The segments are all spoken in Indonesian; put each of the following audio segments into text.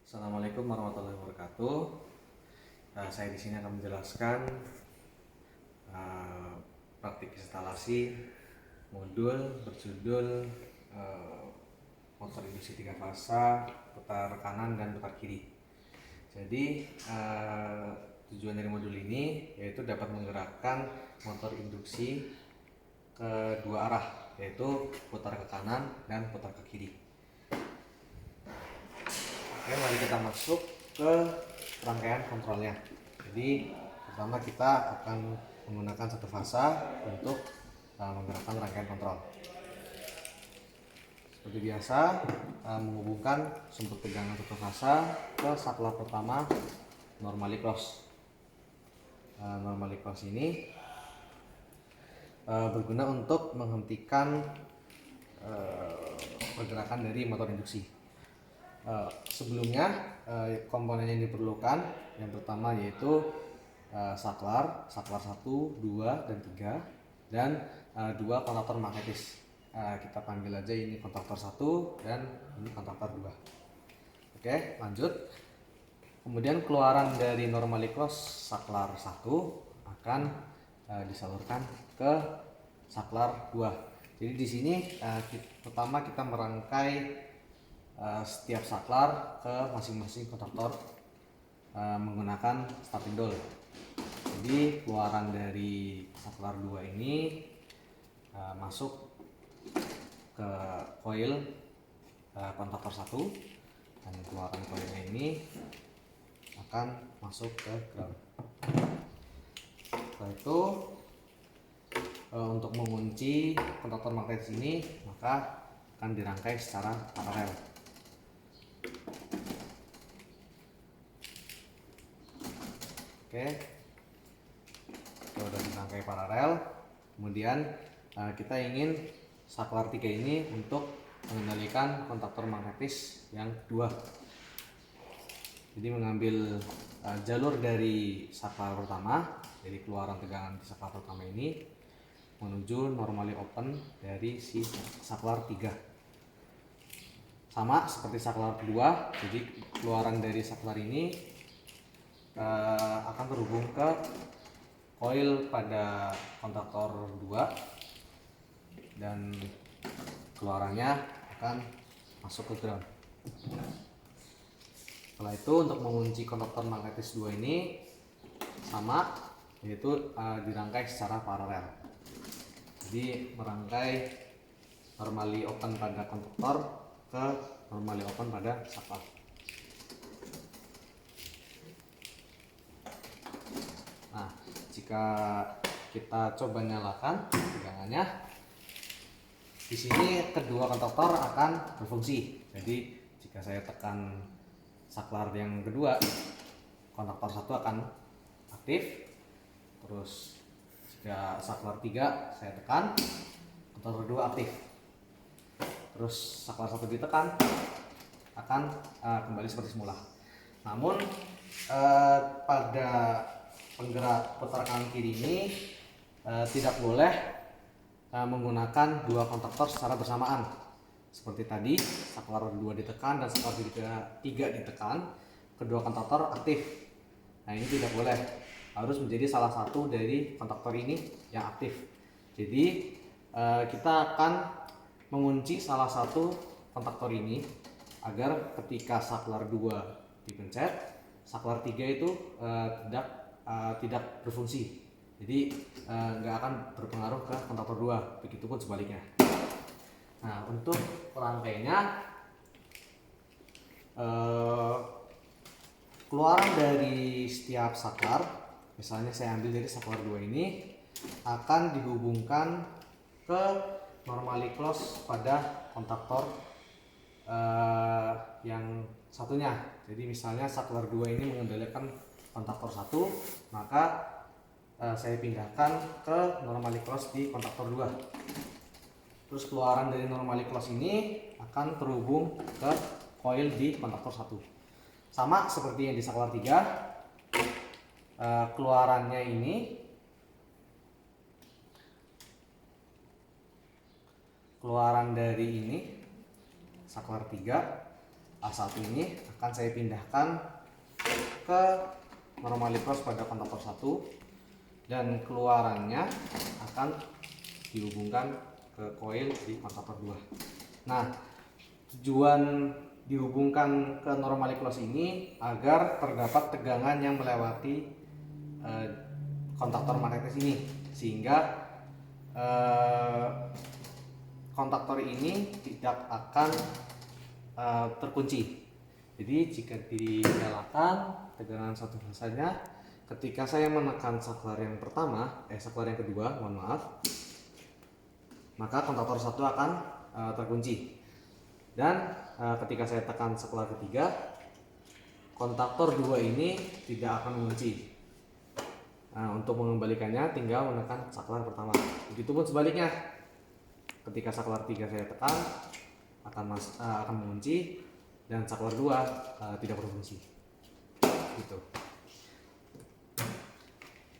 Assalamualaikum warahmatullahi wabarakatuh. Saya di sini akan menjelaskan praktik instalasi modul berjudul motor induksi 3 fasa putar kanan dan putar kiri. Jadi tujuan dari modul ini yaitu dapat menggerakkan motor induksi ke dua arah, yaitu putar ke kanan dan putar ke kiri. Oke, mari kita masuk ke rangkaian kontrolnya. Jadi pertama kita akan menggunakan satu fasa untuk menggerakkan rangkaian kontrol. Seperti biasa, menghubungkan sumber tegangan satu fasa ke saklar pertama normally close. Normally close ini berguna untuk menghentikan pergerakan dari motor induksi. Sebelumnya komponen yang diperlukan yang pertama yaitu saklar 1, 2, dan 3 dan 2 kontaktor magnetis. Kita panggil aja ini kontaktor 1 dan ini kontaktor 2. Oke, lanjut. Kemudian keluaran dari normally close saklar 1 akan disalurkan ke saklar 2. Jadi di sini pertama kita merangkai setiap saklar ke masing-masing kontaktor menggunakan starting dole. Jadi keluaran dari saklar 2 ini masuk ke coil kontaktor 1 dan keluaran coilnya ini akan masuk ke ground. Setelah itu untuk mengunci kontaktor magnetis ini maka akan dirangkai secara paralel. Oke, sudah dirangkai paralel. Kemudian kita ingin saklar 3 ini untuk mengendalikan kontaktor magnetis yang kedua. Jadi mengambil jalur dari saklar pertama, dari keluaran tegangan di saklar pertama ini menuju normally open dari si saklar 3. Sama seperti saklar kedua, jadi keluaran dari saklar ini akan terhubung ke coil pada kontaktor 2 dan keluarannya akan masuk ke ground. Setelah itu untuk mengunci kontaktor magnetis 2 ini sama, yaitu dirangkai secara paralel. Jadi merangkai normally open pada kontaktor ke normally open pada saklar. Nah, jika kita coba nyalakan tegangannya, di sini kedua kontaktor akan berfungsi. Jadi jika saya tekan saklar yang kedua, kontaktor 1 akan aktif. Terus jika saklar 3 saya tekan, kontaktor 2 aktif. Terus saklar 1 ditekan, akan kembali seperti semula. Namun pada penggerak putar kanan kiri ini tidak boleh menggunakan dua kontaktor secara bersamaan. Seperti tadi, saklar 2 ditekan dan saklar 3 ditekan, kedua kontaktor aktif. Nah, ini tidak boleh. Harus menjadi salah satu dari kontaktor ini yang aktif. Jadi kita akan mengunci salah satu kontaktor ini agar ketika saklar 2 dipencet, saklar 3 itu tidak berfungsi. Jadi nggak akan berpengaruh ke kontaktor 2, begitupun sebaliknya. Nah, untuk rangkainya keluaran dari setiap saklar, misalnya saya ambil dari saklar 2 ini akan dihubungkan ke normally close pada kontaktor yang satunya. Jadi misalnya saklar 2 ini mengendalikan kontaktor 1, maka saya pindahkan ke normally close di kontaktor 2. Terus keluaran dari normally close ini akan terhubung ke coil di kontaktor 1. Sama seperti yang di saklar 3, keluarannya ini keluaran dari ini saklar 3 A1 ini akan saya pindahkan ke normally close pada kontaktor 1 dan keluarannya akan dihubungkan ke koil di kontaktor 2. Nah, tujuan dihubungkan ke normally close ini agar terdapat tegangan yang melewati kontaktor magnetis ini, sehingga kontaktor ini tidak akan terkunci. Jadi jika dinyalakan tegangan satu fasanya, ketika saya menekan saklar yang kedua, mohon maaf, maka kontaktor 1 akan terkunci. Dan ketika saya tekan saklar ketiga, kontaktor 2 ini tidak akan mengunci. Nah, untuk mengembalikannya tinggal menekan saklar pertama. Begitupun sebaliknya, ketika saklar 3 saya tekan akan mengunci dan saklar 2 tidak berfungsi. Gitu.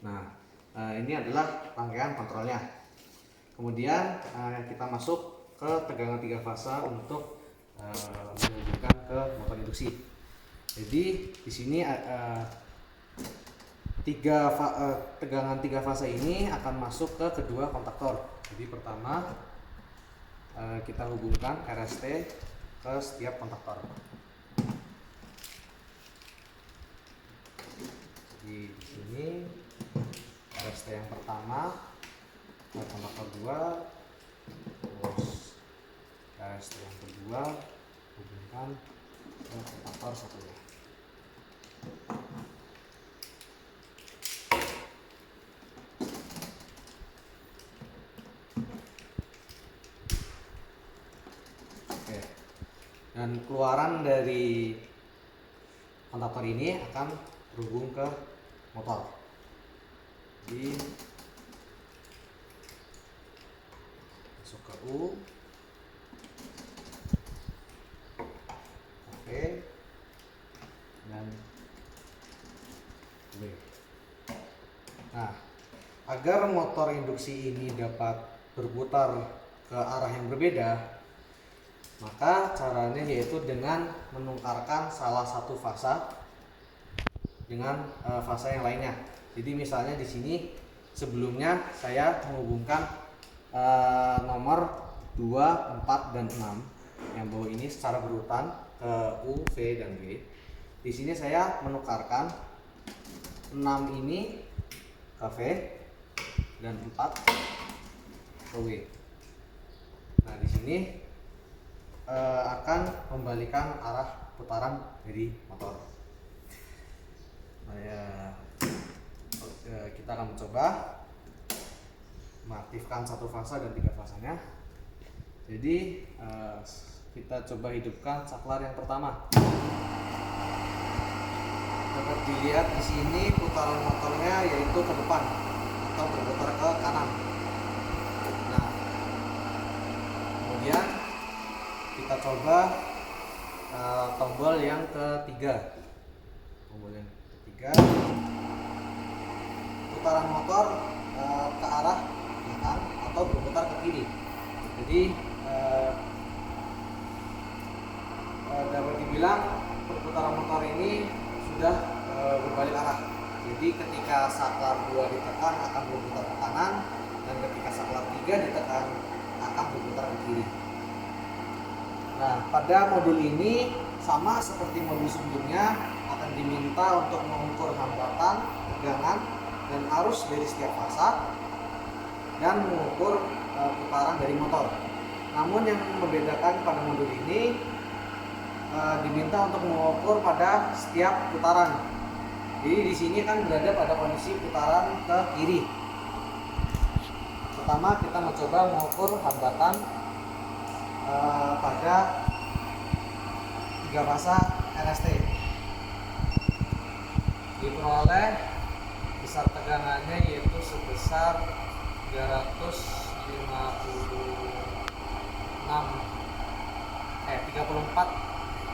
Nah, ini adalah rangkaian kontrolnya. Kemudian kita masuk ke tegangan 3 fase untuk menghubungkan ke motor induksi. Jadi di sini tegangan 3 fase ini akan masuk ke kedua kontaktor. Jadi pertama kita hubungkan RST ke setiap kontaktor. Jadi di sini RST yang pertama ke kontaktor 2, terus RST yang kedua hubungkan ke kontaktor 1. Dan keluaran dari kontaktor ini akan berhubung ke motor. Jadi masuk ke U, oke, dan W. Nah, agar motor induksi ini dapat berputar ke arah yang berbeda, maka caranya yaitu dengan menukarkan salah satu fase dengan fase yang lainnya. Jadi misalnya di sini sebelumnya saya menghubungkan nomor 2, 4, dan 6 yang bawah ini secara berurutan ke U, V, dan W. Di sini saya menukarkan 6 ini ke V dan 4 ke W. Nah, di sini akan membalikan arah putaran dari motor. Kita akan mencoba mengaktifkan satu fase dan 3 fasenya. Jadi kita coba hidupkan saklar yang pertama. Dapat dilihat di sini putaran motornya yaitu ke depan atau berputar ke kanan. Nah, kemudian kita coba tombol yang ketiga. Putaran motor ke arah belakang atau berputar ke kiri. Jadi dapat dibilang perputaran motor ini sudah berbalik arah. Jadi ketika saklar 2 ditekan akan berputar ke kanan, dan ketika saklar 3 ditekan akan berputar ke kiri. Nah, pada modul ini sama seperti modul sebelumnya, akan diminta untuk mengukur hambatan, tegangan, dan arus dari setiap fase dan mengukur putaran dari motor. Namun yang membedakan pada modul ini diminta untuk mengukur pada setiap putaran. Jadi di sini kan berada pada kondisi putaran ke kiri. Pertama kita mencoba mengukur hambatan pada 3 fase RST. Diperoleh besar tegangannya yaitu sebesar 34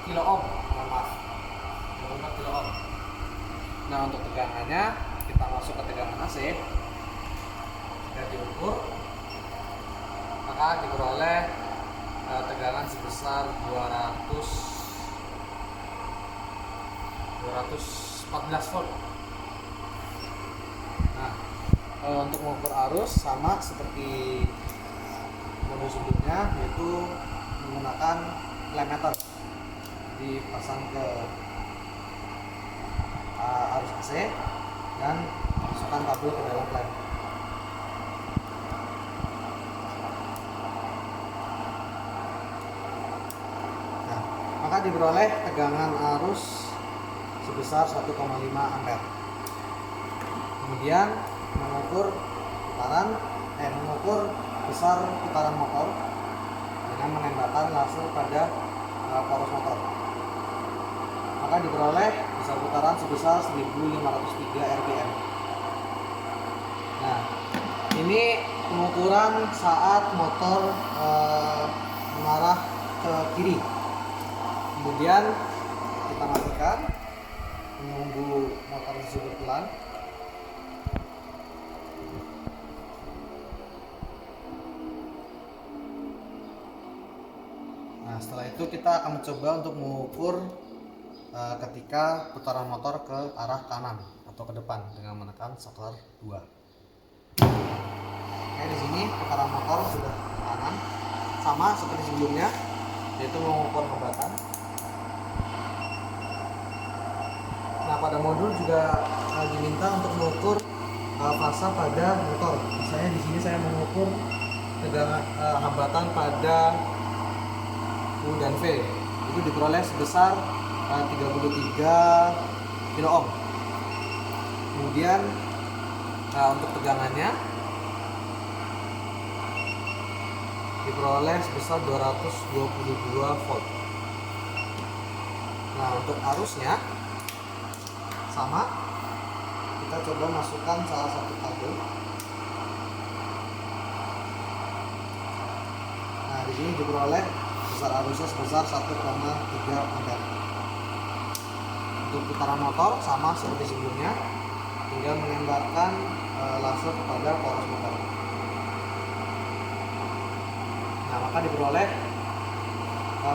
kilo ohm. Maaf, 34 kilo ohm. Nah, untuk tegangannya kita masuk ke tegangan AC. Jika diukur, maka diperoleh tegangan sebesar 200 214 volt. Nah, untuk mengukur arus sama seperti modul sebelumnya, yaitu menggunakan lem meter, dipasang ke arus AC dan masukkan kabel ke dalam lem. Nah, maka diperoleh tegangan arus sebesar 1,5 ampere. Kemudian mengukur besar putaran motor dengan menembakkan laser pada poros motor. Maka diperoleh besar putaran sebesar 1503 rpm. Nah, ini pengukuran saat motor mengarah ke kiri. Kemudian kita matikan, menunggu motor tersebut pelan. Nah, setelah itu kita akan mencoba untuk mengukur ketika putaran motor ke arah kanan atau ke depan dengan menekan saklar 2. Oke, di sini putaran motor sudah ke kanan, sama seperti sebelumnya, yaitu mengukur hambatan. Nah, pada modul juga diminta untuk mengukur fasa pada motor. Misalnya di sini saya mengukur tegangan hambatan pada U dan V, itu diperoleh sebesar 33 kilo ohm. Kemudian untuk tegangannya diperoleh sebesar 222 volt. Nah, untuk arusnya sama, kita coba masukkan salah satu kabel. Nah, di sini diperoleh besar arusnya sebesar 1,3 ampere. Untuk putaran motor sama seperti sebelumnya, tinggal menembakkan laser kepada poros motor. Nah, maka diperoleh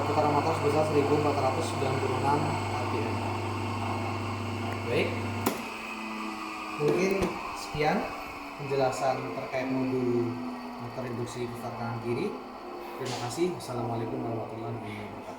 putaran motor sebesar 1496 rpm. Baik, mungkin sekian penjelasan terkait modul motor induksi putar kanan kiri. Terima kasih. Wassalamualaikum warahmatullahi wabarakatuh.